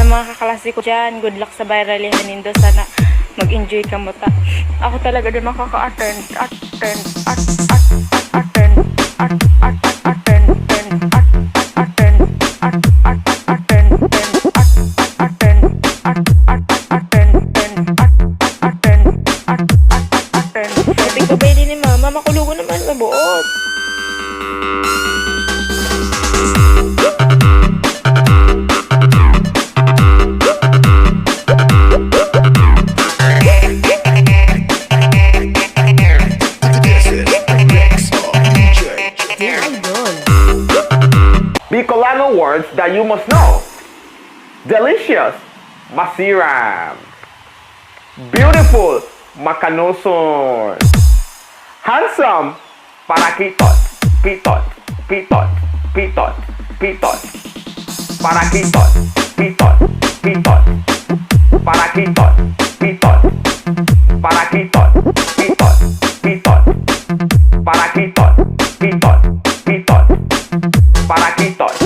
mga kaklase ko dyan, good luck sa Barayle Hanindo. Sana mag-enjoy ka mo ta. Ako talaga din makaka-attend. Sabi ko ba ni mama, makulugo naman mabuot. Bicolano words that you must know. Delicious, masiram. Beautiful, makanoson. Handsome, parakitot, pitot, pitot, pitot, pitot. Parakitot, pitot, pitot. Parakitot, pitot. Parakitot, pitot, pitot. Parakitot, pitot, pitot. Parakitot.